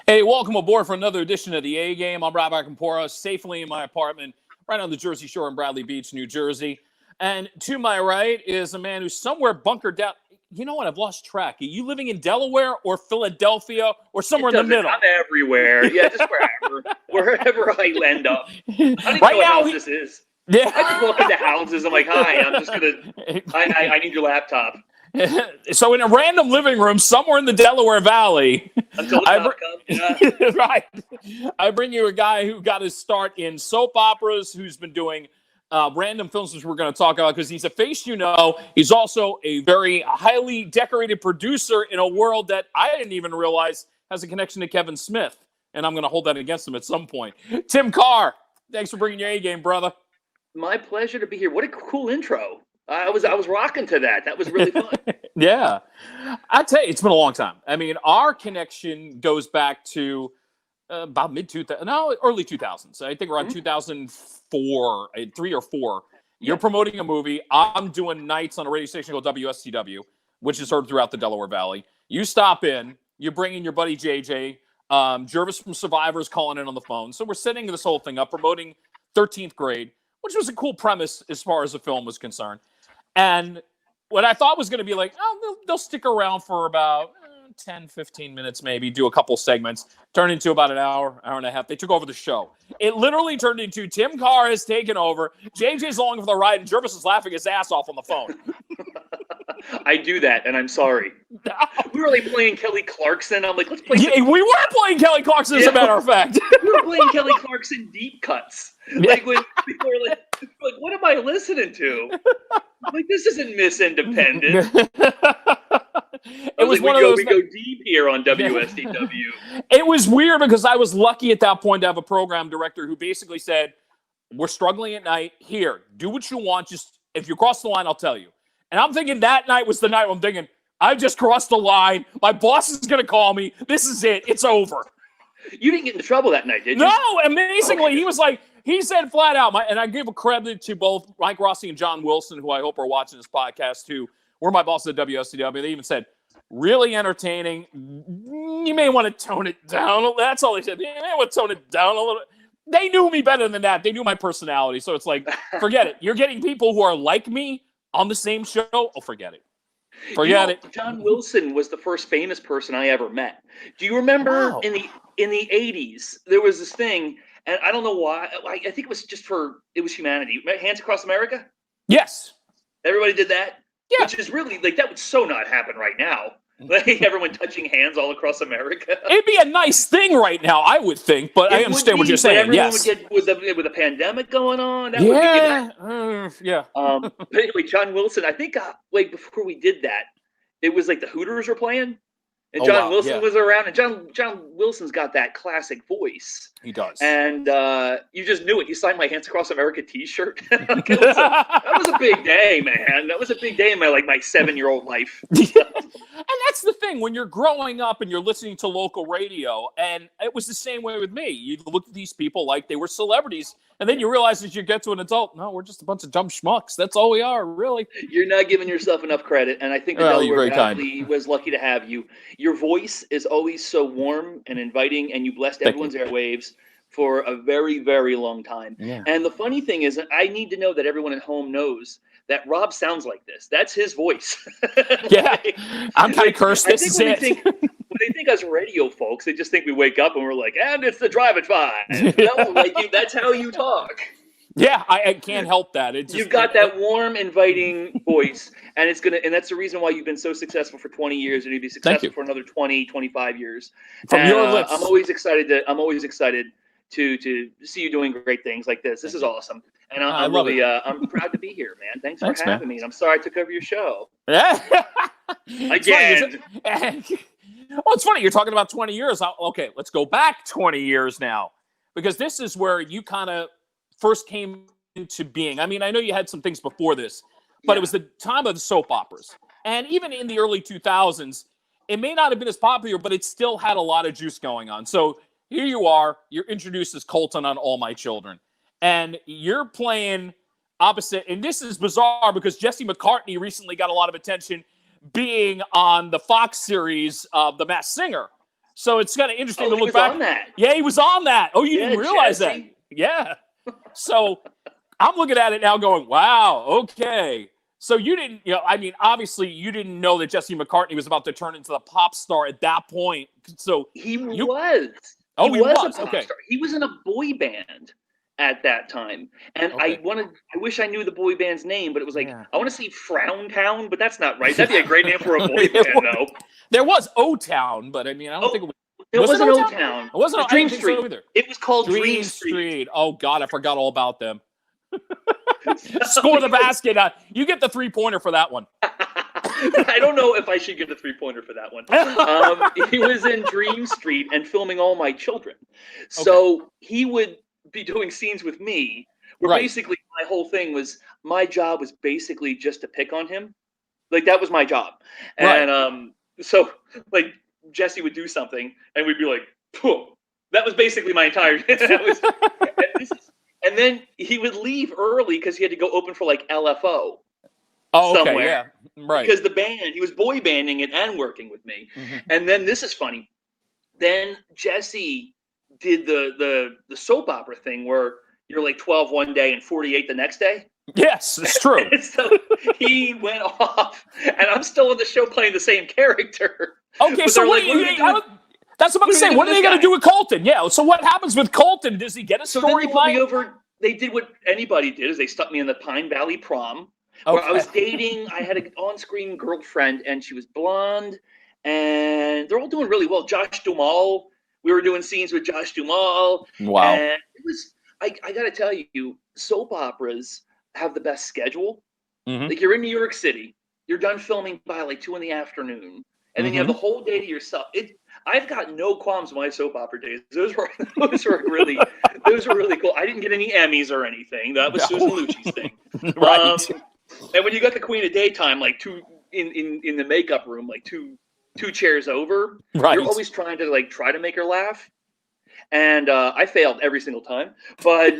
Hey, welcome aboard for another edition of the A Game. I'm Rob Acampora, safely in my apartment right on the Jersey Shore in Bradley Beach, New Jersey. And to my right is a man who's somewhere bunkered down. You know what? I've lost track. Are you living in Delaware or Philadelphia or somewhere in the middle? I'm everywhere. Yeah, just wherever I end up. I don't even Right know what now, house this is. Yeah. I just walk into houses. I'm like, hi, I'm just going to, I need your laptop. So in a random living room somewhere in the Delaware Valley, Until the cop comes, yeah. Right. I bring you a guy who got his start in soap operas, who's been doing random films, which we're going to talk about because he's a face you know. He's also a very highly decorated producer in a world that I didn't even realize has a connection to Kevin Smith. And I'm going to hold that against him at some point. Tim Carr, thanks for bringing your A-game, brother. My pleasure to be here. What a cool intro. I was rocking to that. That was really fun. Yeah. I tell you, it's been a long time. I mean, our connection goes back to about early 2000s. I think around 2004, 3 or 4. You're promoting a movie. I'm doing nights on a radio station called WSTW, which is heard throughout the Delaware Valley. You stop in. You bring in your buddy JJ. Jervis from Survivor's calling in on the phone. So we're setting this whole thing up, promoting 13th Grade, which was a cool premise as far as the film was concerned. And what I thought was going to be like, they'll stick around for about 10, 15 minutes, maybe, do a couple segments, turned into about an hour and a half. They took over the show. It literally turned into Tim Carr has taken over, JJ's along for the ride, and Jervis is laughing his ass off on the phone. I do that, and I'm sorry. We were like playing Kelly Clarkson. I'm like, let's play. Yeah, we were playing Kelly Clarkson, as a matter of fact. We were playing Kelly Clarkson deep cuts. Like when people were like, what am I listening to? I'm like, this isn't Miss Independent. It was one of those. We go deep here on WSDW. It was weird because I was lucky at that point to have a program director who basically said, "We're struggling at night. Here, do what you want. Just if you cross the line, I'll tell you." And I'm thinking that night was the night I'm thinking, I just crossed the line. My boss is going to call me. This is it. It's over. You didn't get into trouble that night, did you? No, amazingly, he was like, he said flat out, and I give a credit to both Mike Rossi and John Wilson, who I hope are watching this podcast, who were my bosses at WSCW. They even said, really entertaining. You may want to tone it down. That's all they said. You may want to tone it down a little bit. They knew me better than that. They knew my personality. So it's like, forget it. You're getting people who are like me on the same show. Oh, forget it. Forget it. John Wilson was the first famous person I ever met. Do you remember in the 80s, there was this thing, and I don't know why. I think it was it was humanity. Hands Across America? Yes. Everybody did that? Yeah. Which is really, like, that would so not happen right now. Like, everyone touching hands all across America. It'd be a nice thing right now, I would think, but I understand what you're saying. Everyone yes. would get, with a pandemic going on. That yeah. But anyway, John Wilson, I think, before we did that, it was like the Hooters were playing. And John Wilson was around, and John Wilson's got that classic voice. He does. And you just knew it. You signed my Hands Across America T-shirt. That was a big day, man. That was a big day in my 7-year-old life. And that's the thing. When you're growing up and you're listening to local radio, and it was the same way with me. You look at these people like they were celebrities, and then you realize as you get to an adult, no, we're just a bunch of dumb schmucks. That's all we are, really. You're not giving yourself enough credit, and I think the Delaware Valley was lucky to have you. Your voice is always so warm and inviting, and you blessed everyone's airwaves for a very, very long time. Yeah. And the funny thing is, I need to know that everyone at home knows that Rob sounds like this. That's his voice. Yeah, I'm kind of cursed. This is it. When they think us radio folks, they just think we wake up and we're like, and it's the Drive at 5. No, that's how you talk. Yeah, I can't help that. You've got that warm, inviting voice, and that's the reason why you've been so successful for 20 years, and you'll be successful for another 20, 25 years. From your lips. I'm always excited to see you doing great things like this. This is awesome. And I'm proud to be here, man. Thanks for having me. And I'm sorry I took over your show. Yeah. Again. Well, it's funny. You're talking about 20 years. Okay, let's go back 20 years now, because this is where you kind of first came into being. I mean, I know you had some things before this, but it was the time of the soap operas. And even in the early 2000s, it may not have been as popular, but it still had a lot of juice going on. So here you are. You're introduced as Colton on All My Children. And you're playing opposite. And this is bizarre because Jesse McCartney recently got a lot of attention being on the Fox series of The Masked Singer. So it's kind of interesting to he look was back. on that. Yeah, he was on that. Oh, you didn't realize Jesse. that? Yeah. So I'm looking at it now going, wow, okay. So you didn't, I mean, obviously you didn't know that Jesse McCartney was about to turn into the pop star at that point. So he was. Oh, he was a pop star. He was in a boy band at that time, and I wish I knew the boy band's name, but it was like I want to say Frown Town, but that's not right. That'd be a great name for a boy band, though. There was O Town, but I mean, I don't think it wasn't O Town. It wasn't Dream Street either. It was called Dream Street. Oh God, I forgot all about them. Score the basket. You get the 3-pointer for that one. I don't know if I should get a 3-pointer for that one. He was in Dream Street and filming All My Children. So he would be doing scenes with me where basically my whole thing was, my job was basically just to pick on him. Like, that was my job. And so like Jesse would do something and we'd be like, phew. That was basically my entire and then he would leave early because he had to go open for like LFO. Oh, okay, somewhere. yeah, right. Because the band, he was boy banding it and working with me. Mm-hmm. And then this is funny. Then Jesse did the soap opera thing where you're like 12 one day and 48 the next day. Yes, it's true. So he went off, and I'm still on the show playing the same character. Okay, so what that's about to say. What are they going to do with Colton? Yeah. So what happens with Colton? Does he get a storyline? They did what anybody did, is they stuck me in the Pine Valley Prom. Where I was dating, I had an on-screen girlfriend, and she was blonde, and they're all doing really well. Josh Duhamel, we were doing scenes with Josh Duhamel. Wow. And it was, I got to tell you, soap operas have the best schedule. Mm-hmm. Like, you're in New York City, you're done filming by like 2 p.m, and then you have the whole day to yourself. I've got no qualms with my soap opera days. Those were really cool. I didn't get any Emmys or anything. That was Susan Lucci's thing. Right. And when you got the Queen of Daytime, like in the makeup room, like two chairs over, you're always trying to make her laugh. And I failed every single time, but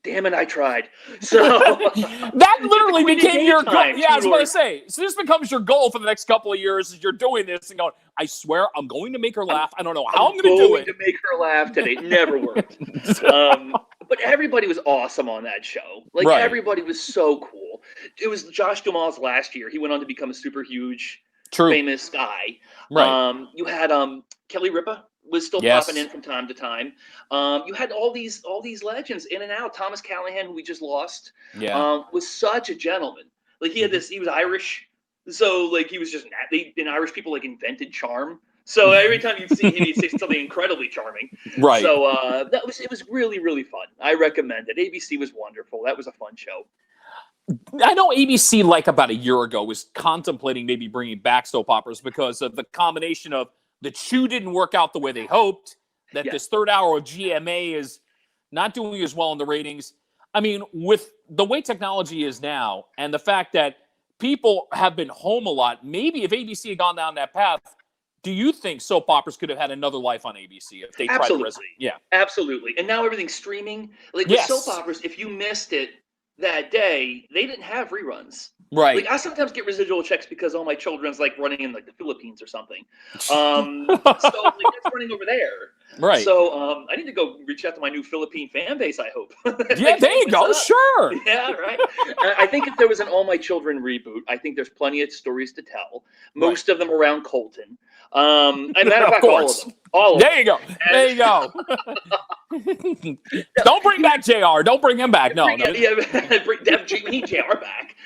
damn it, I tried. So that literally became your goal. Yeah, I was going to say. So this becomes your goal for the next couple of years. Is you're doing this and going, I swear I'm going to make her laugh. I don't know how I'm going to do it. To make her laugh today. Never worked. But everybody was awesome on that show. Like, everybody was so cool. It was Josh Duhamel's last year. He went on to become a super huge, famous guy. Right. You had Kelly Ripa was still popping in from time to time. You had all these legends in and out. Thomas Callahan, who we just lost, was such a gentleman. Like, he had he was Irish. So, like, he was just, and Irish people, like, invented charm. So every time you'd see him, he'd say something incredibly charming. Right. So it was really, really fun. I recommend it. ABC was wonderful. That was a fun show. I know ABC, like about a year ago, was contemplating maybe bringing back soap operas because of the combination of the Chew didn't work out the way they hoped, that this third hour of GMA is not doing as well in the ratings. I mean, with the way technology is now and the fact that people have been home a lot, maybe if ABC had gone down that path, do you think soap operas could have had another life on ABC if they tried to resonate? Yeah, absolutely. And now everything's streaming. Like, with soap operas, if you missed it that day, they didn't have reruns. Right. Like, I sometimes get residual checks because All My Children's like running in like the Philippines or something. So like, that's running over there. Right. So I need to go reach out to my new Philippine fan base, I hope. Yeah, there you go. Sure. Yeah, right. I think if there was an All My Children reboot, I think there's plenty of stories to tell. Most of them around Colton. Matter of fact, all of them. All of them. There you go. There you go. Don't bring back JR. Don't bring him back. No. We need JR back.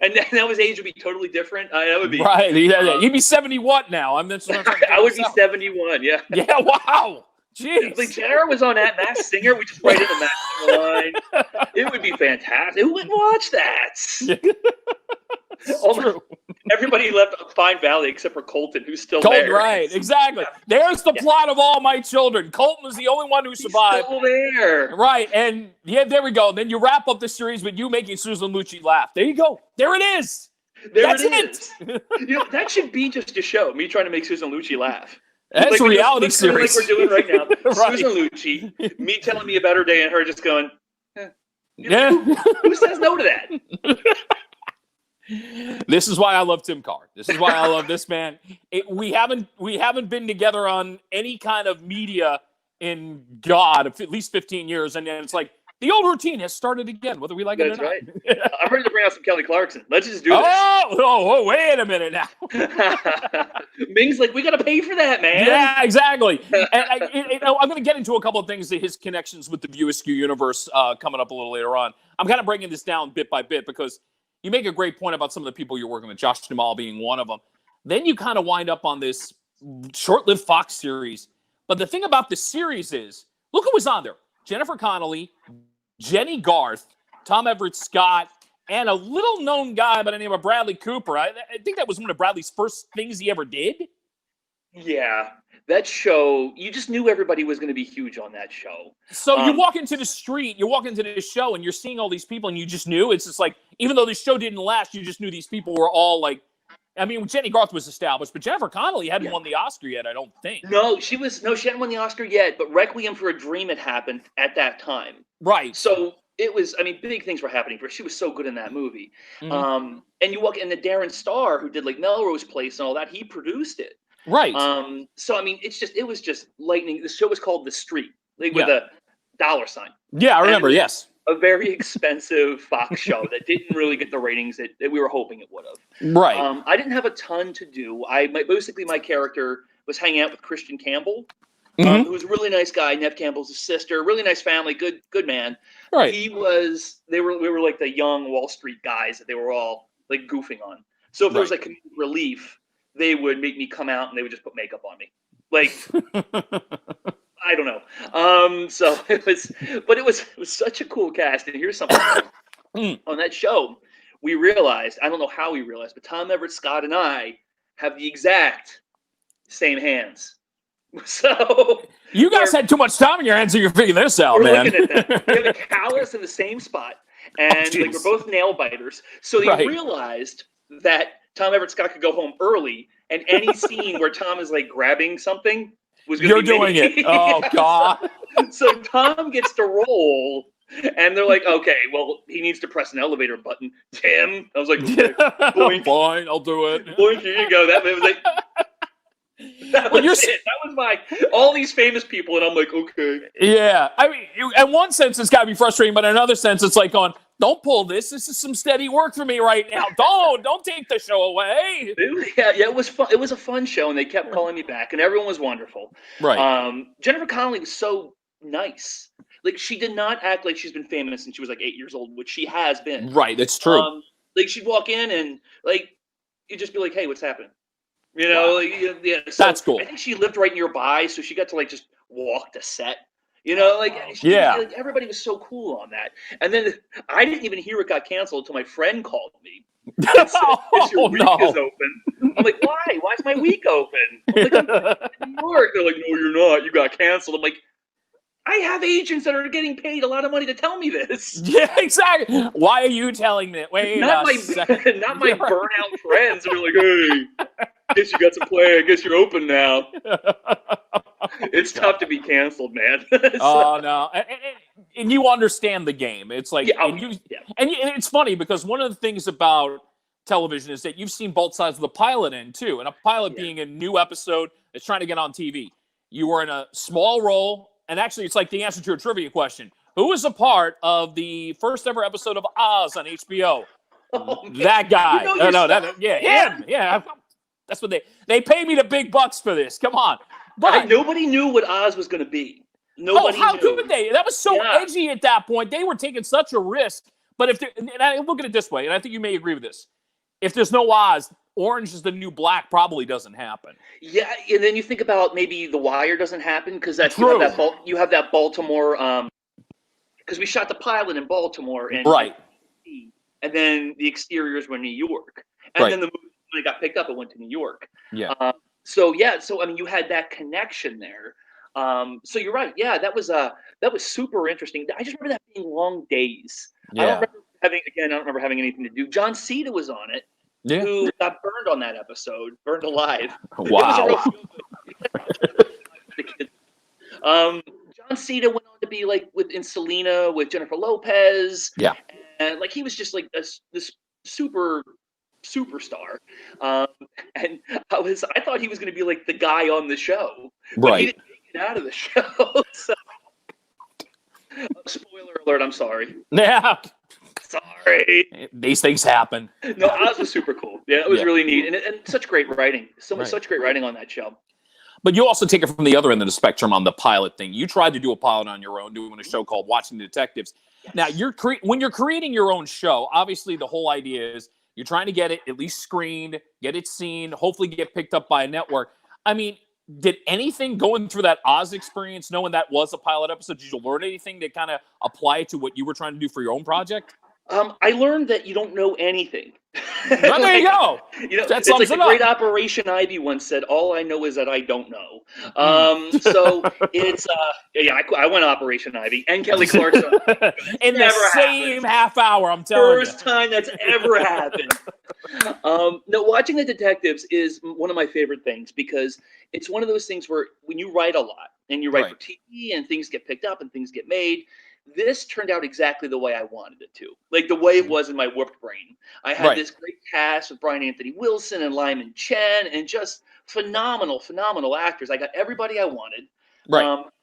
And now his age would be totally different. That would be right. He'd be 71 now. I would be 71. Yeah. Yeah. Wow. Jeez. Like, JR was on that Masked Singer. We just write in the Masked Singer line. It would be fantastic. Who wouldn't watch that? True. Everybody left Pine Valley except for Colton, who's still there. Right, exactly. There's the plot of All My Children. Colton was the only one who survived. He's still there. Right, and there we go. Then you wrap up the series with you making Susan Lucci laugh. There you go. There it is. That's it. That should be just a show, me trying to make Susan Lucci laugh. That's a reality series. Like we're doing right now. Right. Susan Lucci, me telling me about her day and her just going, who says no to that? This is why I love Tim Carr. This is why I love this man. We haven't been together on any kind of media in at least 15 years, and then it's like the old routine has started again, whether we like it or not. That's right. I'm ready to bring out some Kelly Clarkson. Let's just do this. Oh, wait a minute now. Ming's like, we got to pay for that, man. Yeah, exactly. And I'm going to get into a couple of things, his connections with the View Askew universe coming up a little later on. I'm kind of breaking this down bit by bit because you make a great point about some of the people you're working with, Josh Jamal being one of them. Then you kind of wind up on this short-lived Fox series. But the thing about the series is, look who was on there. Jennifer Connelly, Jenny Garth, Tom Everett Scott, and a little-known guy by the name of Bradley Cooper. I think that was one of Bradley's first things he ever did. Yeah, that show, you just knew everybody was going to be huge on that show. So you walk into the street, you walk into this show, and you're seeing all these people, and you just knew. It's just like, even though this show didn't last, you just knew these people were all like, I mean, Jenny Garth was established, but Jennifer Connelly hadn't won the Oscar yet, I don't think. No, she hadn't won the Oscar yet, but Requiem for a Dream had happened at that time. Right. So it was, I mean, big things were happening for her. She was so good in that movie. Mm-hmm. And you walk in, the Darren Star, who did like Melrose Place and all that, he produced it. Right. So, I mean, it was just lightning. The show was called The Street, like with a $. Yeah, I remember, yes. A very expensive Fox show that didn't really get the ratings that we were hoping it would have. Right. I didn't have a ton to do. Basically my character was hanging out with Christian Campbell, who was a really nice guy. Nev Campbell's his sister, really nice family, good man. Right. We were like the young Wall Street guys that they were all like goofing on. So if there was like comedic relief, they would make me come out and they would just put makeup on me. Like I don't know. So it was such a cool cast. And here's something on that show. We realized, I don't know how we realized, but Tom Everett Scott and I have the exact same hands. So you guys had too much time in your hands, so you're figuring this out, man. Looking at that. We have a callus in the same spot, and like we're both nail biters. So they realized that Tom Everett Scott could go home early, and any scene where Tom is like grabbing something was going to be doing it. Oh God! So Tom gets to roll. And they're like, okay, well, he needs to press an elevator button. Tim, I was like, okay, boink. Fine, I'll do it. Boink, here you go. That was like, that was it. That was all these famous people, and I'm like, okay. Yeah, I mean, in one sense, it's got to be frustrating, but in another sense, it's like going, don't pull this. This is some steady work for me right now. Don't take the show away. Yeah, it was fun. It was a fun show, and they kept calling me back, and everyone was wonderful. Right. Jennifer Connelly was so nice. Like, she did not act like she's been famous since she was like 8 years old, which she has been. Right, that's true. Like, she'd walk in and like you'd just be like, "Hey, what's happening?" You know, like, yeah. So that's cool. I think she lived right nearby, so she got to like just walk to set. You know, like like, everybody was so cool on that. And then I didn't even hear it got canceled until my friend called me. And said, your week is open. I'm like, why? Why is my week open? I'm like, I'm in New York. They're like, no, you're not. You got canceled. I'm like, I have agents that are getting paid a lot of money to tell me this. Yeah, exactly. Why are you telling me? Wait not my burnout friends that are like, hey, guess you got some play. I guess you're open now. It's tough to be canceled, man. Oh, no. And you understand the game. It's like, and it's funny because one of the things about television is that you've seen both sides of the pilot end too. And a pilot being a new episode that's trying to get on TV. You were in a small role. And actually, it's like the answer to a trivia question. Who was a part of the first ever episode of Oz on HBO? Oh, that guy. You know him. Yeah. That's what they pay me the big bucks for this. Come on. But nobody knew what Oz was going to be. Nobody how knew. could they? That was so edgy at that point. They were taking such a risk. But and I look at it this way, and I think you may agree with this. If there's no Oz, Orange is the New Black probably doesn't happen. Yeah, and then you think about maybe The Wire doesn't happen because that's true. You have that Baltimore because we shot the pilot in Baltimore and and then the exteriors were New York, and then the movie when it got picked up, it went to New York. Yeah. So I mean, you had that connection there. So you're right. Yeah, that was super interesting. I just remember that being long days. Yeah. I don't remember having anything to do. John Cena was on it. Yeah. Who got burned on that episode, burned alive. Wow. John Cena went on to be like in Selena with Jennifer Lopez. Yeah. And like he was just like this super superstar. Um, and I thought he was going to be like the guy on the show, but he Right. didn't make it out of the show. So, spoiler alert, I'm sorry. Yeah. Sorry. These things happen. No, Oz was super cool. Yeah, it was Yeah. really neat. And such great writing. Right. Such great writing on that show. But you also take it from the other end of the spectrum on the pilot thing. You tried to do a pilot on your own, doing a show called Watching the Detectives. Yes. Now, when you're creating your own show, obviously the whole idea is you're trying to get it at least screened, get it seen, hopefully get picked up by a network. I mean, did anything going through that Oz experience, knowing that was a pilot episode, did you learn anything that kind of apply to what you were trying to do for your own project? I learned that you don't know anything. Well, there you go. You know, that it's like sums the it great up. Operation Ivy once said, "All I know is that I don't know." So it's I went Operation Ivy and Kelly Clarkson in the same half hour. I'm telling you, first time that's ever happened. No, watching the detectives is one of my favorite things because it's one of those things where when you write a lot and you write for TV and things get picked up and things get made. This turned out exactly the way I wanted it to, like the way it was in my warped brain. I had this great cast with Brian Anthony Wilson and Lyman Chen and just phenomenal actors. I got everybody I wanted.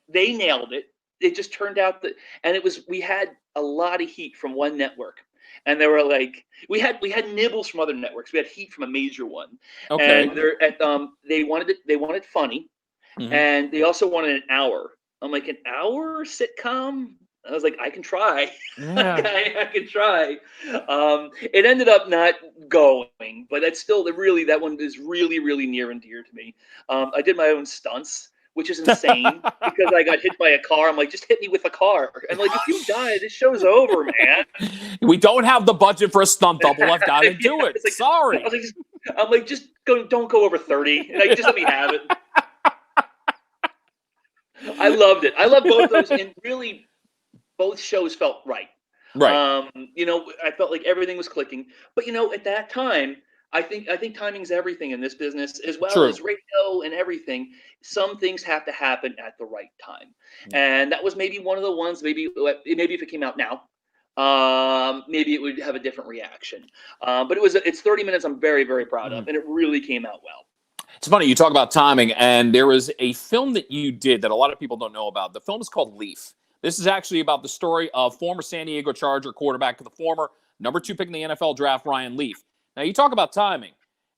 They nailed it. It just turned out that, and we had a lot of heat from one network. And they were like, we had nibbles from other networks. We had heat from a major one. Okay. And they wanted funny. And they also wanted an hour. I'm like, an hour sitcom? I was like, I can try. Yeah. I can try. It ended up not going, but that's still that one is really, really near and dear to me. I did my own stunts, which is insane because I got hit by a car. I'm like, just hit me with a car. And like, if you die, this show's over, man. We don't have the budget for a stunt double. I've got to do it. Like, sorry. I'm like, just don't go over 30. Like, just let me have it. I loved it. I love both those, and really, both shows felt right. You know, I felt like everything was clicking. But you know, at that time, I think timing's everything in this business, as well as radio and everything. Some things have to happen at the right time, and that was maybe one of the ones. Maybe if it came out now, maybe it would have a different reaction. But it's 30 minutes. I'm very, very proud of, and it really came out well. It's funny you talk about timing, and there was a film that you did that a lot of people don't know about. The film is called Leaf. This is actually about the story of former San Diego Charger quarterback, the former number 2 pick in the NFL draft, Ryan Leaf. Now, you talk about timing.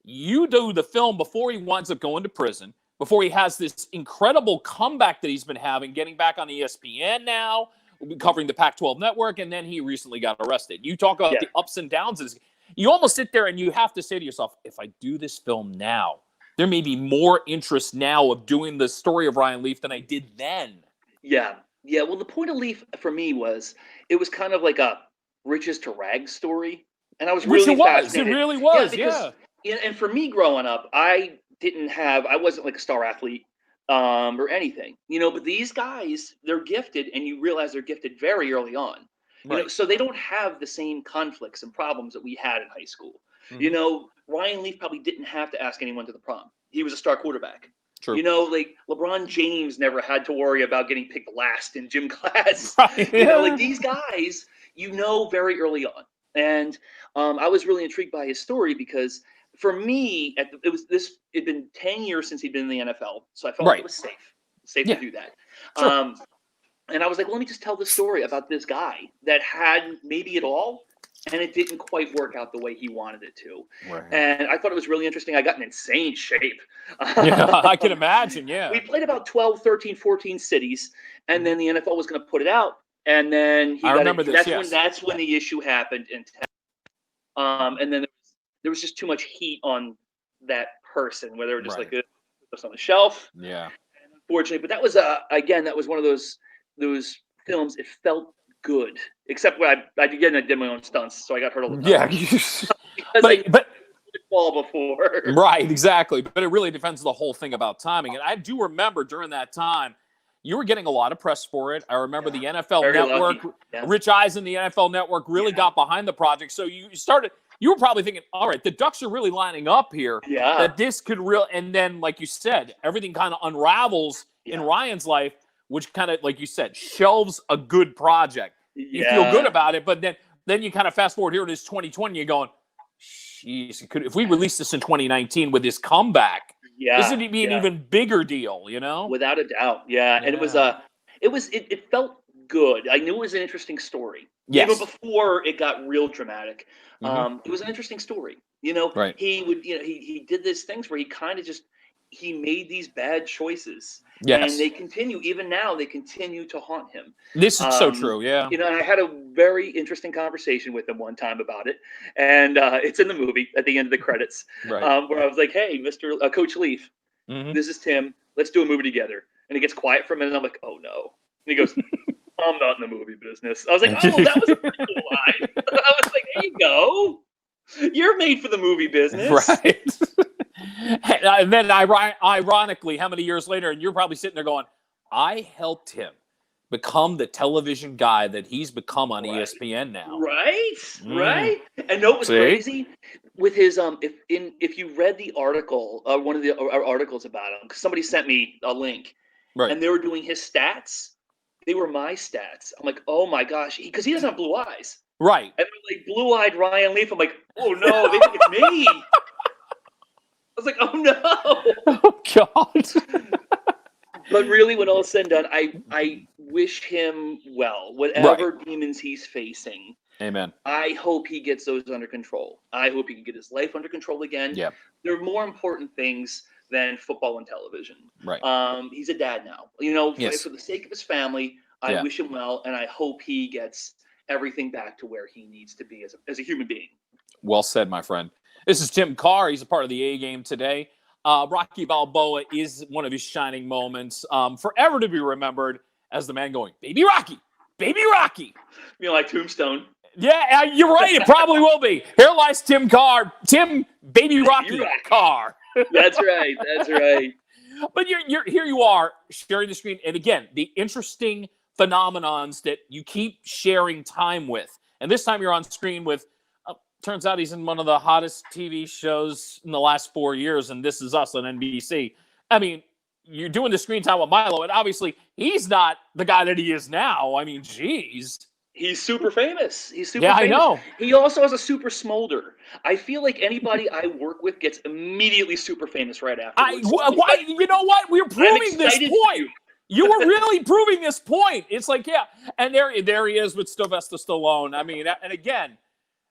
You do the film before he winds up going to prison, before he has this incredible comeback that he's been having, getting back on ESPN now, covering the Pac-12 network, and then he recently got arrested. You talk about the ups and downs. You almost sit there and you have to say to yourself, if I do this film now, there may be more interest now of doing the story of Ryan Leaf than I did then. Yeah. Yeah, well, the point of Leaf for me was it was kind of like a riches to rags story, and I was really fascinated. It really was, yeah. And for me, growing up, I wasn't like a star athlete or anything, you know. But these guys, they're gifted, and you realize they're gifted very early on, you know. So they don't have the same conflicts and problems that we had in high school. You know, Ryan Leaf probably didn't have to ask anyone to the prom. He was a star quarterback. True. You know, like LeBron James never had to worry about getting picked last in gym class. You know, like these guys, you know, very early on. And I was really intrigued by his story because for me, it'd been 10 years since he'd been in the NFL. So I felt like it was safe to do that. Sure. And I was like, well, let me just tell the story about this guy that had maybe it all. And it didn't quite work out the way he wanted it to. And I thought it was really interesting. I got in insane shape. Yeah, I can imagine, yeah. We played about 12, 13, 14 cities, and then the NFL was going to put it out. And then that's when the issue happened in Texas. And then there was just too much heat on that person, where they were just like, just on the shelf. Yeah. And unfortunately, but that was, again, that was one of those films. It felt good, except when I did my own stunts, so I got hurt all the time. Yeah, but fall before. Right, exactly. But it really depends on the whole thing about timing. And I do remember during that time, you were getting a lot of press for it. I remember the NFL Network, Rich Eisen, the NFL Network really got behind the project. So you were probably thinking, all right, the Ducks are really lining up here. Yeah. That this could and then, like you said, everything kind of unravels in Ryan's life, which kind of, like you said, shelves a good project. You feel good about it, but then you kind of fast forward here to this 2020, you're going, Jeez, if we released this in 2019 with his comeback, this would be an even bigger deal, you know? Without a doubt, and it felt good. I knew it was an interesting story, even before it got real dramatic. It was an interesting story. You know, Right. he did these things where he kind of just he made these bad choices, Yes. and they continue even now. They continue to haunt him. This is so true. Yeah. You know, and I had a very interesting conversation with him one time about it, and it's in the movie at the end of the credits, Right. Where I was like, "Hey, Mr. Coach Leaf, this is Tim. Let's do a movie together." And he gets quiet for a minute, and I'm like, "Oh no!" And he goes, "I'm not in the movie business." I was like, "Oh, that was a pretty cool line." I was like, "There you go. You're made for the movie business." Right. And then ironically, how many years later, and you're probably sitting there going, I helped him become the television guy that he's become on ESPN now. Right. And know what was crazy? With his if you read the article, one of the articles about him, because somebody sent me a link, and they were doing his stats. They were my stats. I'm like, oh my gosh, because he doesn't have blue eyes. Right. And they're like blue-eyed Ryan Leaf. I'm like, oh no, they think it's me. I was like, oh no. Oh God. But really, when all is said and done, I wish him well. Whatever demons he's facing. Amen. I hope he gets those under control. I hope he can get his life under control again. Yeah. There are more important things than football and television. Right. He's a dad now. You know, Yes. for the sake of his family, I wish him well, and I hope he gets everything back to where he needs to be as a human being. Well said, my friend. This is Tim Carr. He's a part of the A Game today. Rocky Balboa is one of his shining moments, forever to be remembered as the man going, "Baby Rocky, Baby Rocky." You know, like Tombstone. Yeah, you're right. It probably will be. Here lies Tim Carr, Tim Baby Rocky Carr. That's right. That's right. But you're here. You are sharing the screen, and again, the interesting phenomenons that you keep sharing time with. And this time you're on screen with. Turns out he's in one of the hottest TV shows in the last 4 years, and This Is Us on NBC. I mean, you're doing the screen time with Milo, and obviously he's not the guy that he is now. I mean, geez. He's super famous. He's super famous. I know. He also has a super smolder. I feel like anybody I work with gets immediately super famous right afterwards. Why? You know what? We're proving this point. You were really proving this point. It's like, yeah. And there he is with Sylvester Stallone. I mean, and again,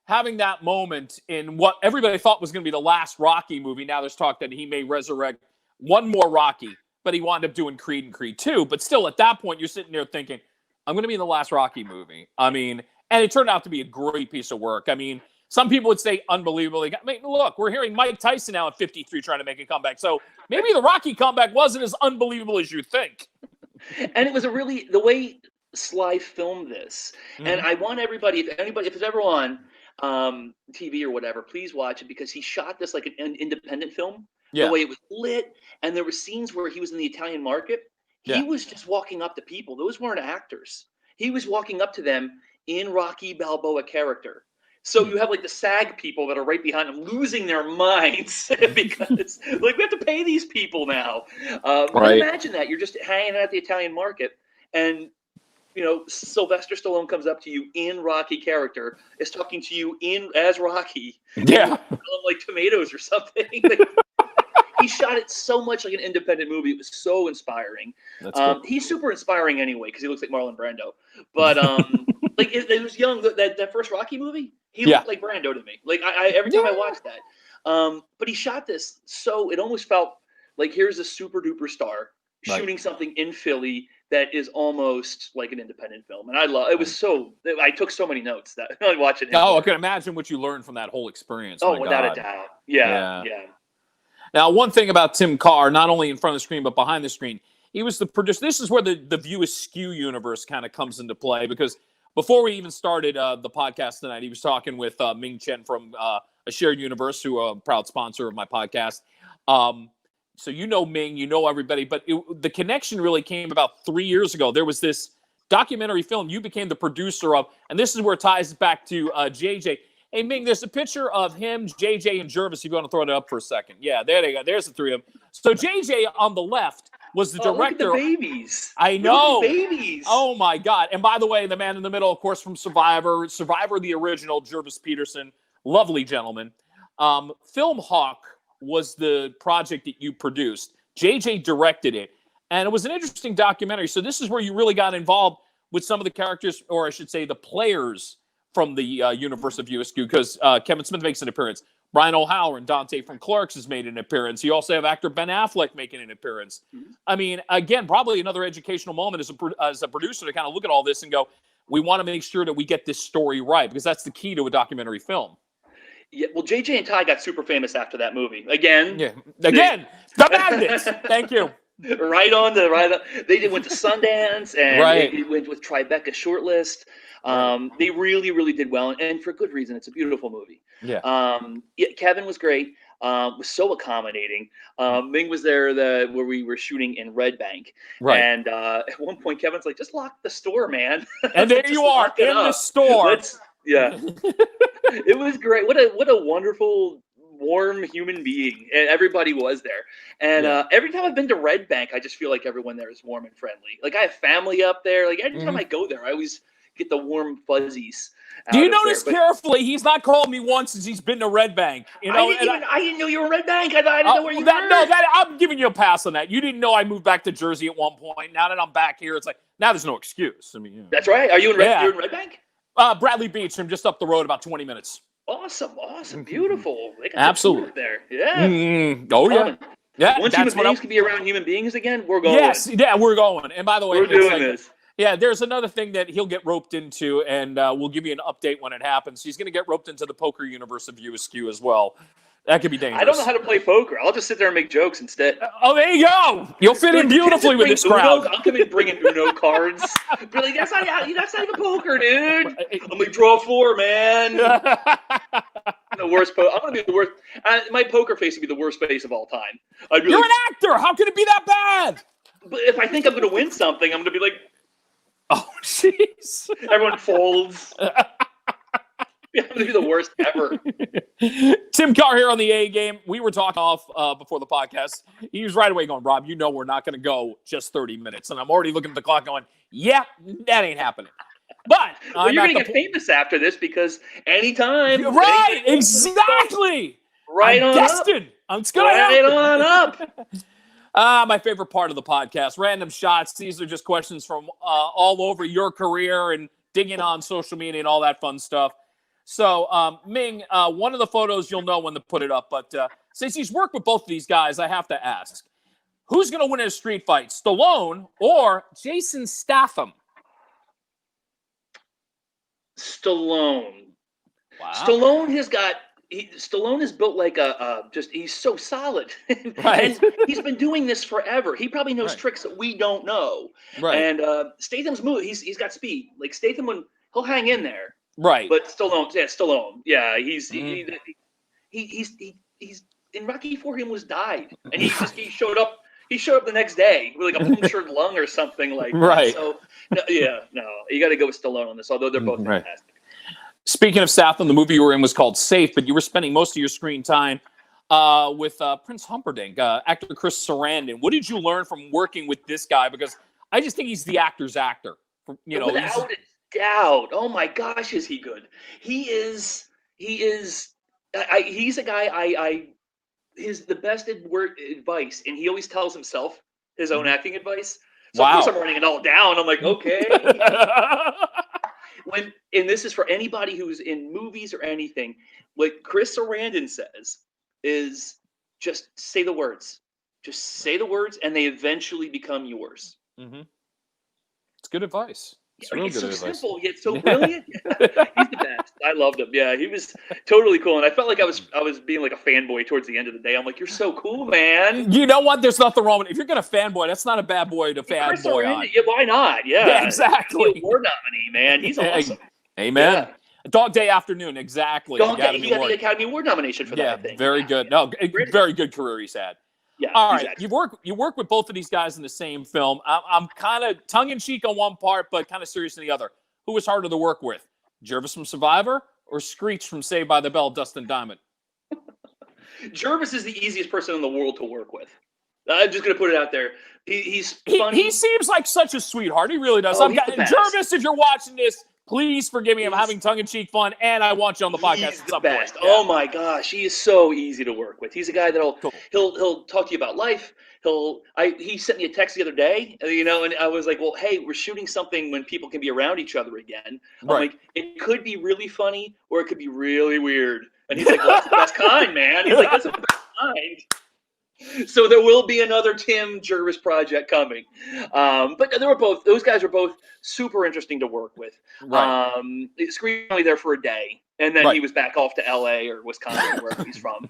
having that moment in what everybody thought was going to be the last Rocky movie. Now there's talk that he may resurrect one more Rocky, but he wound up doing Creed and Creed 2. But still, at that point, you're sitting there thinking, I'm going to be in the last Rocky movie. I mean, and it turned out to be a great piece of work. I mean, some people would say unbelievable. I mean, look, we're hearing Mike Tyson now at 53 trying to make a comeback. So maybe the Rocky comeback wasn't as unbelievable as you think. And it was the way Sly filmed this. And I want everybody, if it's ever on TV or whatever, please watch it, because he shot this like an independent film. The way it was lit, and there were scenes where he was in the Italian market. He was just walking up to people. Those weren't actors. He was walking up to them in Rocky Balboa character. So you have like the SAG people that are right behind him losing their minds because like we have to pay these people now. But imagine that you're just hanging out at the Italian market, and you know, Sylvester Stallone comes up to you in Rocky character, is talking to you as Rocky. Yeah. Like tomatoes or something. He shot it so much like an independent movie. It was so inspiring. That's cool. He's super inspiring anyway, because he looks like Marlon Brando. But like it was young, that first Rocky movie, he looked like Brando to me. Like I every time I watched that. But he shot this so it almost felt like here's a super duper star shooting something in Philly that is almost like an independent film. And I took so many notes that I watched it. Oh, I can imagine what you learned from that whole experience. Oh, without a doubt. Yeah. Now, one thing about Tim Carr, not only in front of the screen, but behind the screen, he was the producer. This is where the View Askew universe kind of comes into play, because before we even started the podcast tonight, he was talking with Ming Chen from A Shared Universe, who are a proud sponsor of my podcast. So you know Ming, you know everybody, but the connection really came about 3 years ago. There was this documentary film you became the producer of, and this is where it ties back to JJ. Hey, Ming, there's a picture of him, JJ, and Jervis. If you want to throw it up for a second. Yeah, there they go. There's the three of them. So JJ on the left was the director. Look at the babies. I know. Look at the babies. Oh, my God. And by the way, the man in the middle, of course, from Survivor the original, Jervis Peterson, lovely gentleman. Film Hawk was the project that you produced. JJ directed it, and it was an interesting documentary. So this is where you really got involved with some of the characters, or I should say the players from the universe of USQ, because Kevin Smith makes an appearance. Brian O'Halloran, Dante from Clerks has made an appearance. You also have actor Ben Affleck making an appearance. I mean, again, probably another educational moment as a producer to kind of look at all this and go, we want to make sure that we get this story right, because that's the key to a documentary film. Yeah, well, JJ and Ty got super famous after that movie. Again, the magnets. Thank you. They went to Sundance, and they went with Tribeca Shortlist. They really, really did well, and for good reason. It's a beautiful movie. Kevin was great. Was so accommodating. Ming was there where we were shooting in Red Bank. And at one point, Kevin's like, "Just lock the store, man." And there you are in the store. It was great. What a wonderful, warm human being, and everybody was there. And every time I've been to Red Bank, I just feel like everyone there is warm and friendly. Like, I have family up there. Like, every time I go there, I always get the warm fuzzies. Do you notice carefully? He's not called me once since he's been to Red Bank. You know, I didn't know you were in Red Bank. I didn't know where you were. No, I'm giving you a pass on that. You didn't know I moved back to Jersey at one point. Now that I'm back here, it's like, now there's no excuse. I mean, that's right. Are you in Red Bank? Bradley Beach. I'm just up the road about 20 minutes. Awesome, beautiful. Absolutely there. Yeah. Oh yeah. Yeah. Once human beings can be around human beings again, we're going. Yes. Yeah, we're going. And by the way, we're doing this. Yeah, there's another thing that he'll get roped into, and we'll give you an update when it happens. He's going to get roped into the poker universe of USQ as well. That could be dangerous. I don't know how to play poker. I'll just sit there and make jokes instead. Oh, there you go. You'll fit in beautifully with this crowd. I'll come in bringing Uno cards. Be like, that's not even poker, dude. I'm like, draw 4, man. The worst. I'm gonna be the worst. My poker face would be the worst face of all time. You're an actor. How can it be that bad? But if I think I'm gonna win something, I'm gonna be like, oh, jeez. Everyone folds. I'm going to be the worst ever. Tim Carr here on the A Game. We were talking off before the podcast. He was right away going, Rob, you know we're not going to go just 30 minutes. And I'm already looking at the clock going, yeah, that ain't happening. But you're going to get famous after this, because anytime. Right, exactly. Right on destined. Up. Right on up. My favorite part of the podcast, random shots. These are just questions from all over your career and digging on social media and all that fun stuff. So, Ming, one of the photos you'll know when to put it up, but since he's worked with both of these guys, I have to ask, who's going to win in a street fight, Stallone or Jason Statham? Stallone. Wow. Stallone is built like he's so solid. Right. And he's been doing this forever. He probably knows tricks that we don't know. Right. And Statham's move, he's got speed. Like, Statham, he'll hang in there. Right. But Stallone. Yeah, he's in Rocky IV. He almost died, and he showed up. He showed up the next day with like a punctured lung or something like right. that. So you got to go with Stallone on this. Although they're both fantastic. Speaking of Statham, the movie you were in was called Safe, but you were spending most of your screen time with Prince Humperdinck, actor Chris Sarandon. What did you learn from working with this guy? Because I just think he's the actor's actor. Without a doubt. Oh my gosh, is he good? He is. He's a guy. He's the best advice, and he always tells himself his own acting advice. So of course I'm writing it all down. I'm like, okay. And this is for anybody who's in movies or anything. What Chris Sarandon says is just say the words. Just say the words, and they eventually become yours. Mm-hmm. It's good advice. It's so simple yet so brilliant. He's the best. I loved him. Yeah, he was totally cool, and I felt like I was being like a fanboy towards the end of the day. I'm like, you're so cool, man. You know what? There's nothing wrong with it. If you're gonna fanboy, that's not a bad boy to fanboy on. Yeah, why not? Yeah, exactly. He's an award nominee, man. He's awesome. Amen. Yeah. Dog Day Afternoon, exactly. He got the Academy Award nomination for that. I think. Very good. No, very good career he's had. Yeah. All right. You work with both of these guys in the same film. I'm kind of tongue in cheek on one part, but kind of serious on the other. Who was harder to work with, Jervis from Survivor or Screech from Saved by the Bell, Dustin Diamond? Jervis is the easiest person in the world to work with. I'm just gonna put it out there. He's funny. He seems like such a sweetheart. He really does. Jervis, if you're watching this, Please forgive me. I'm having tongue-in-cheek fun, and I want you on the podcast. He's the best. Yeah. Oh my gosh, he is so easy to work with. He's a guy that'll he'll talk to you about life. He sent me a text the other day, and I was like, well, hey, we're shooting something when people can be around each other again. I'm like, it could be really funny or it could be really weird. And he's like, well, that's the best kind, man. He's like, that's the best kind. So there will be another Tim Jervis project coming. But those guys were both super interesting to work with. Screen only there for a day, and then he was back off to LA or Wisconsin, wherever he's from.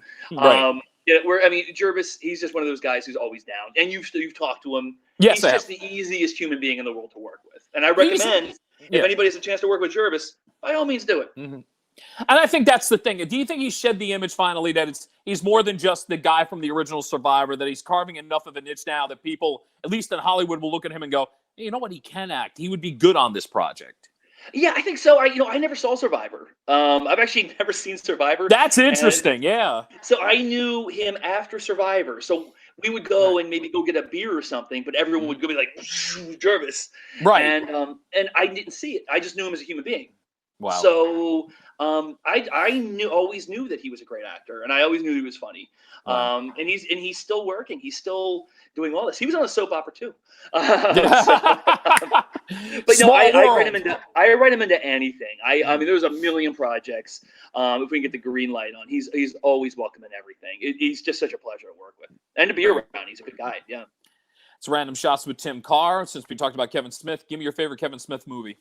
Jervis, he's just one of those guys who's always down. And you've talked to him. Yes, he's just the easiest human being in the world to work with. And I recommend if anybody has a chance to work with Jervis, by all means do it. Mm-hmm. And I think that's the thing. Do you think he shed the image finally that he's more than just the guy from the original Survivor, that he's carving enough of a niche now that people, at least in Hollywood, will look at him and go, hey, you know what? He can act. He would be good on this project. Yeah, I think so. I never saw Survivor. I've actually never seen Survivor. That's interesting. Yeah. So I knew him after Survivor. So we would go and maybe go get a beer or something, but everyone would go be like, Jervis. Right. And I didn't see it. I just knew him as a human being. Wow. So I always knew that he was a great actor, and I always knew he was funny. And he's still working. He's still doing all this. He was on a soap opera too. But no, I write him into anything. I mean, there's a million projects. If we can get the green light on, he's always welcome in everything. He's just such a pleasure to work with and to be around. He's a good guy. Yeah. It's Random Shots with Tim Carr. Since we talked about Kevin Smith, give me your favorite Kevin Smith movie.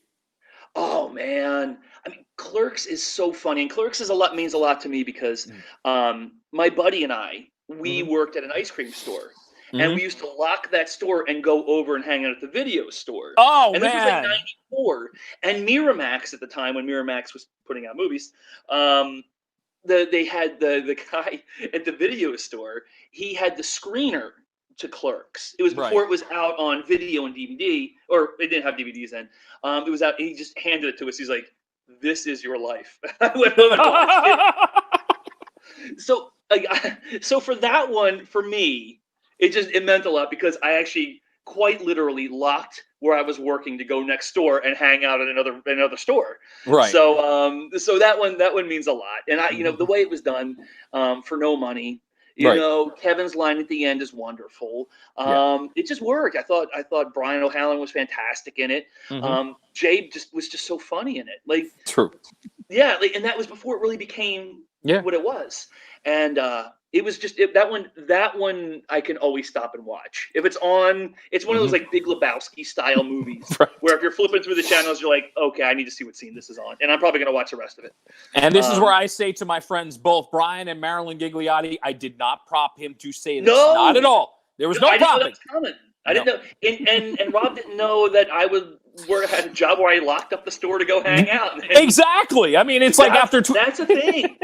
Oh man, I mean, Clerks is so funny, and Clerks means a lot to me because my buddy and I, we worked at an ice cream store, and we used to lock that store and go over and hang out at the video store. Oh, and this was like '94, and Miramax at the time, when Miramax was putting out movies, they had the guy at the video store. He had the screener to Clerks. It was before it was out on video and DVD, or they didn't have DVDs then. It was out. He just handed it to us. He's like, "This is your life." I went home and watched it. So for that one, for me, it meant a lot because I actually quite literally locked where I was working to go next door and hang out at another store. Right. So so that one means a lot. And the way it was done, for no money. Kevin's line at the end is wonderful. It just worked. I thought Brian O'Halloran was fantastic in it. Jabe was just so funny in it. Like, true. Yeah, and that was before it really became what it was. And it was just that one I can always stop and watch. If it's on, it's one of those like Big Lebowski style movies where if you're flipping through the channels, you're like, okay, I need to see what scene this is on, and I'm probably gonna watch the rest of it. And this is where I say to my friends, both Brian and Marilyn Gigliotti, I did not prop him to say this. No, not at all. There was no propping. I didn't know, and Rob didn't know that I had a job where I locked up the store to go hang out. And exactly. I mean, it's like after that's a thing.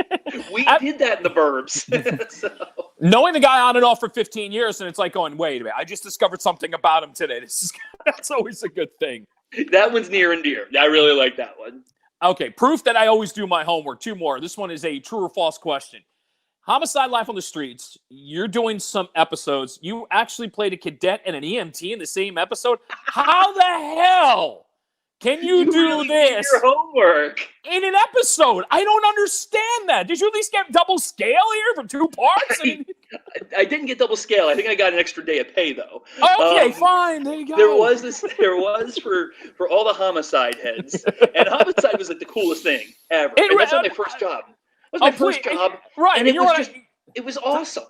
We did that in the burbs. So. Knowing the guy on and off for 15 years, and it's like going, wait a minute, I just discovered something about him today. That's always a good thing. That one's near and dear. I really like that one. Okay, proof that I always do my homework. Two more. This one is a true or false question. Homicide: Life on the Streets. You're doing some episodes. You actually played a cadet and an EMT in the same episode. How the hell can you do really this? Your homework in an episode. I don't understand that. Did you at least get double scale here for 2 parts? I didn't get double scale. I think I got an extra day of pay though. Okay, fine. There you go. There was for all the Homicide heads, and Homicide was like the coolest thing ever. And that's not my first job. It was my first job, right? And it was awesome.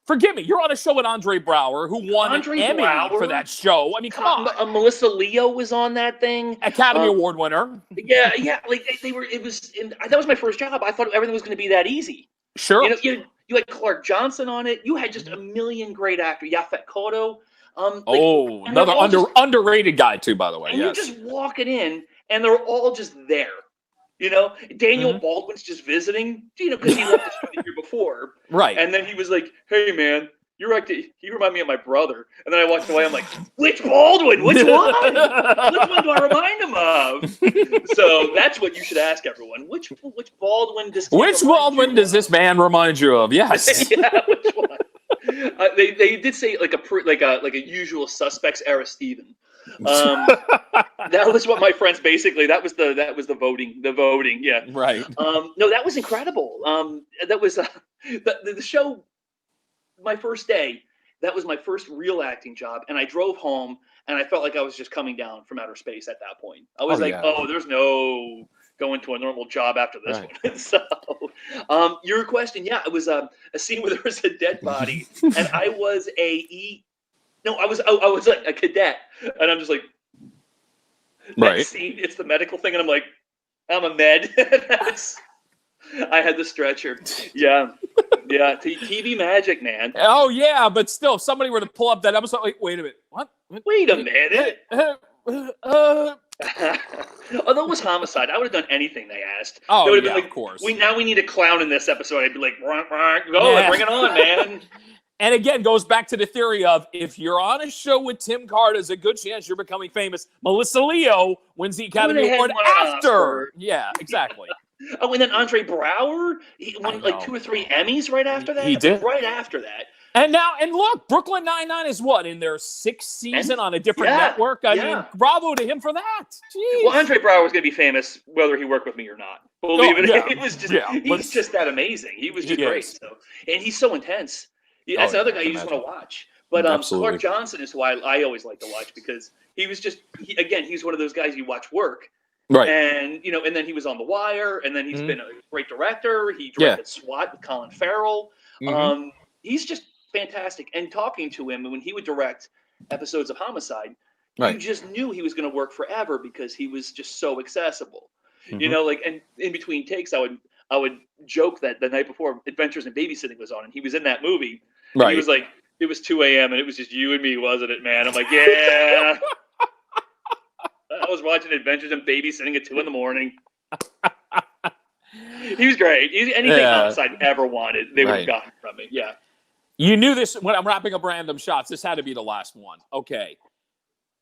Forgive me, you're on a show with Andre Braugher, who won an Emmy for that show. I mean, come on. Melissa Leo was on that thing. Academy Award winner. Yeah. Like they were. It was. That was my first job. I thought everything was going to be that easy. Sure. You had Clark Johnson on it. You had just a million great actors. Yaphet Kotto. Another underrated guy too, by the way. And you're just walking in, and they're all just there. Daniel Baldwin's just visiting, because he left the show the year before. Right. And then he was like, hey, man, you remind me of my brother. And then I walked away. I'm like, which Baldwin? Which one? Which one do I remind him of? So that's what you should ask everyone. Which Baldwin does this man remind you of? Yes. Yeah, which one? They did say like a Usual Suspects era Steven. That was what my friends basically. That was the voting. The voting. Yeah. Right. No, that was incredible. That was the show. My first day. That was my first real acting job, and I drove home, and I felt like I was just coming down from outer space at that point. I was there's no going to a normal job after this one. So, your question, yeah, it was a scene where there was a dead body, and I was I was like a cadet, and I'm just like, that scene, it's the medical thing, and I'm like, I'm a med. I had the stretcher. Yeah. Yeah. TV magic, man. Oh, yeah. But still, if somebody were to pull up that episode, like, wait a minute. What? Wait a minute. Although it was homicide, I would have done anything they asked. Oh, yeah, been like, of course. We need a clown in this episode. I'd be like, bring it on, man. And again, goes back to the theory of if you're on a show with Tim Carr, there's a good chance you're becoming famous. Melissa Leo wins the Academy Award after. Yeah, exactly. Oh, and then Andre Braugher, he won like 2 or 3 Emmys right after that. He did. Right after that. And look, Brooklyn Nine-Nine is what, in their 6th season on a different network? I mean, bravo to him for that. Jeez. Well, Andre Braugher was going to be famous whether he worked with me or not. Believe it. It was just, he's just that amazing. He was just great. So, and he's so intense. That's another guy you just want to watch. But Clark Johnson is who I always like to watch because he was just, he's one of those guys you watch work. Right. And, and then he was on The Wire, and then he's been a great director. He directed SWAT with Colin Farrell. Mm-hmm. He's just fantastic. And talking to him, when he would direct episodes of Homicide, you just knew he was going to work forever because he was just so accessible. Mm-hmm. And in between takes, I would joke that the night before Adventures in Babysitting was on, and he was in that movie. Right. He was like, it was 2 a.m. and it was just you and me, wasn't it, man? I'm like, yeah. I was watching Adventures in Babysitting at 2 a.m. He was great. Anything Homicide ever wanted, they would have gotten from me. Yeah. You knew this when I'm wrapping up random shots. This had to be the last one. Okay.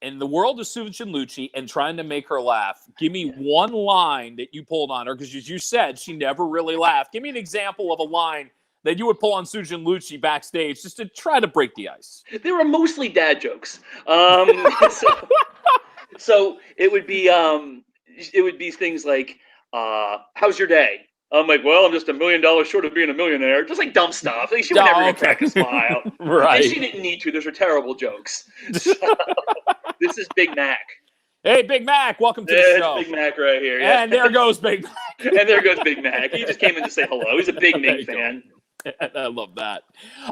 In the world of Susan Lucci and trying to make her laugh, give me one line that you pulled on her, because as you said, she never really laughed. Give me an example of a line that you would pull on Susan Lucci backstage just to try to break the ice. They were mostly dad jokes. So it would be things like, how's your day? I'm like, well, I'm just $1 million short of being a millionaire. Just like dumb stuff. Like, she would never crack a smile. Right. And she didn't need to. Those are terrible jokes. So, this is Big Mac. Hey, Big Mac, welcome to the show. Big Mac right here. Yeah. And there goes Big Mac. And there goes Big Mac. He just came in to say hello. He's a big Ming fan. I love that.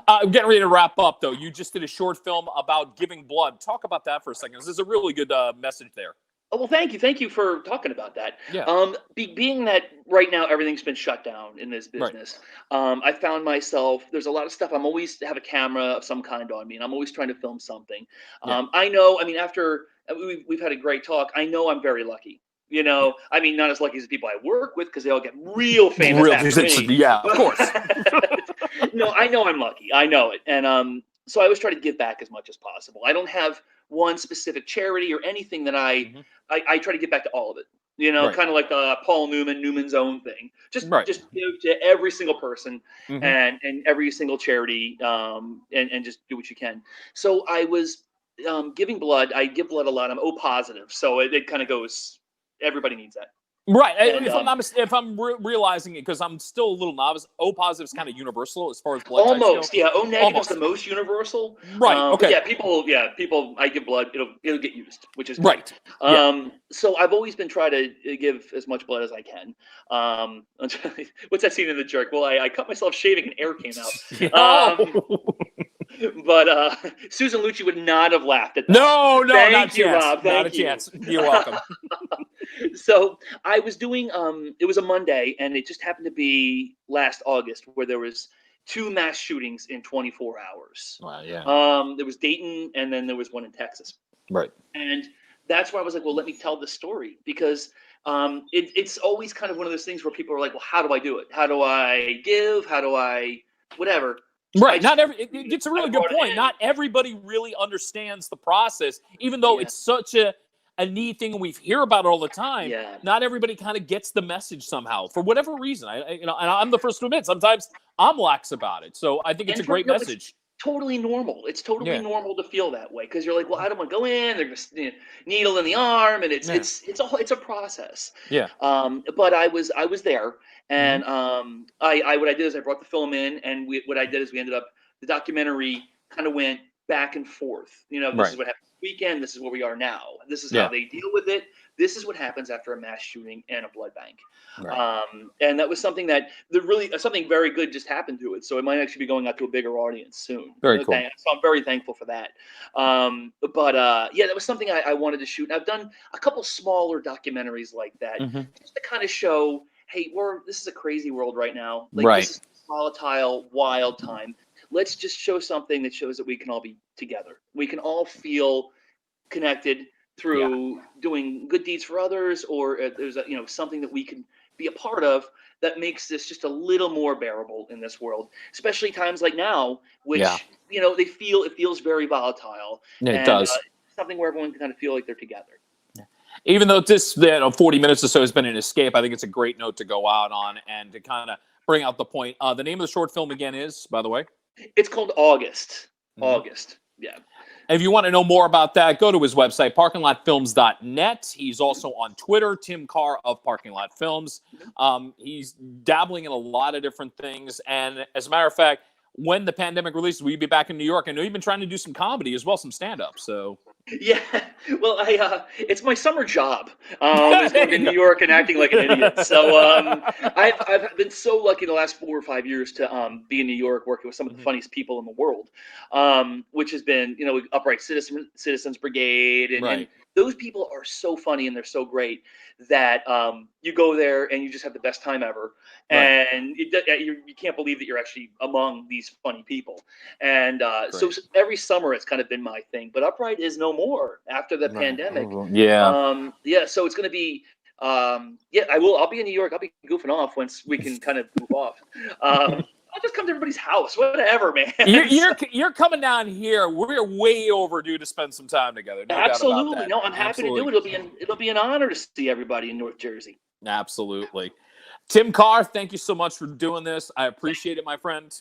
I'm getting ready to wrap up, though. You just did a short film about giving blood. Talk about that for a second. This is a really good message there. Oh, well, thank you. Thank you for talking about that. Yeah. Being that right now everything's been shut down in this business, I found myself, there's a lot of stuff. I'm always have a camera of some kind on me, and I'm always trying to film something. I know, after we've had a great talk, I know I'm very lucky. Not as lucky as the people I work with, because they all get real famous after me. Yeah, of course. No, I know I'm lucky. I know it. And so I always try to give back as much as possible. I don't have one specific charity or anything that I try to give back to all of it. Kind of like Paul Newman's own thing. Just give to every single person and every single charity and just do what you can. So I was giving blood. I give blood a lot. I'm O positive. So it kind of goes, everybody needs that. Right. And, if I'm realizing it, because I'm still a little novice, O positive is kind of universal as far as blood types go. Yeah. O negative is the most universal. Right. Okay. People. I give blood. It'll get used, which is right. So I've always been trying to give as much blood as I can. What's that scene in The Jerk? Well, I cut myself shaving and air came out. But Susan Lucci would not have laughed at that. No, Thank you, chance. Rob. Not a chance. You're welcome. So I was doing, it was a Monday, and it just happened to be last August where there was 2 mass shootings in 24 hours. Wow, yeah. There was Dayton, and then there was one in Texas. Right. And that's where I was like, well, let me tell the story, because it's always kind of one of those things where people are like, well, how do I do it? How do I give? How do I whatever? Right. It's a really good point. Not everybody really understands the process, even though it's such a neat thing and we hear about it all the time. Yeah. Not everybody kind of gets the message somehow for whatever reason. And I'm the first to admit sometimes I'm lax about it. So I think it's a great message. totally normal. It's totally Yeah. normal to feel that way because you're like, well, I don't want to go in. They're just needle in the arm, and it's a process. Yeah. But I was there, Hmm. and I what I did is I brought the film in, and what I did is we ended up the documentary kind of went back and forth. This is Right. what happened this weekend. This is where we are now. This is how Yeah. they deal with it. This is what happens after a mass shooting and a blood bank. Right. And that was something that something very good just happened to it. So it might actually be going out to a bigger audience soon. Very cool. So I'm very thankful for that. Yeah, that was something I wanted to shoot. And I've done a couple smaller documentaries like that Hmm. just to kind of show, hey, this is a crazy world right now. Like Right. this is a volatile, wild time. Let's just show something that shows that we can all be together. We can all feel connected through doing good deeds for others, or there's something that we can be a part of that makes this just a little more bearable in this world, especially times like now, which it feels very volatile, Yeah, it and does. something where everyone can kind of feel like they're together. Even though this 40 minutes or so has been an escape, I think it's a great note to go out on and to kind of bring out the point. The name of the short film again is, by the way? It's called August. Mhm. August. Yeah. If you want to know more about that, go to his website, parkinglotfilms.net. He's also on Twitter, Tim Carr of Parking Lot Films. He's dabbling in a lot of different things. And as a matter of fact, when the pandemic releases, will you be back in New York? I know you've been trying to do some comedy as well, some stand-up. So Yeah, well, it's my summer job. Is going to New York and acting like an idiot. So I've been so lucky the last 4 or 5 years to be in New York, working with some of the funniest people in the world, which has been Upright Citizens Brigade, and those people are so funny and they're so great that you go there and you just have the best time ever, and you can't believe that you're actually among these funny people. And so every summer it's kind of been my thing. But Upright is no more after the pandemic. Yeah. So it's going to be I'll be in New York. I'll be goofing off once we can kind of goof off. I'll just come to everybody's house, whatever, man. You're coming down here. We're way overdue to spend some time together. No Absolutely. doubt about that. No, I'm happy to do it. It'll be an honor to see everybody in North Jersey. Absolutely. Tim Carr, thank you so much for doing this. I appreciate it, my friend.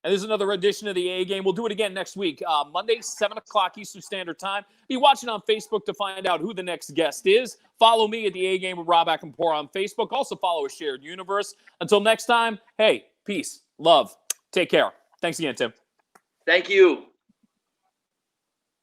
And this is another edition of the A Game. We'll do it again next week, Monday, 7 o'clock Eastern Standard Time. Be watching on Facebook to find out who the next guest is. Follow me at the A Game with Rob Acampora on Facebook. Also follow A Shared Universe. Until next time, hey, peace, love, take care. Thanks again, Tim. Thank you.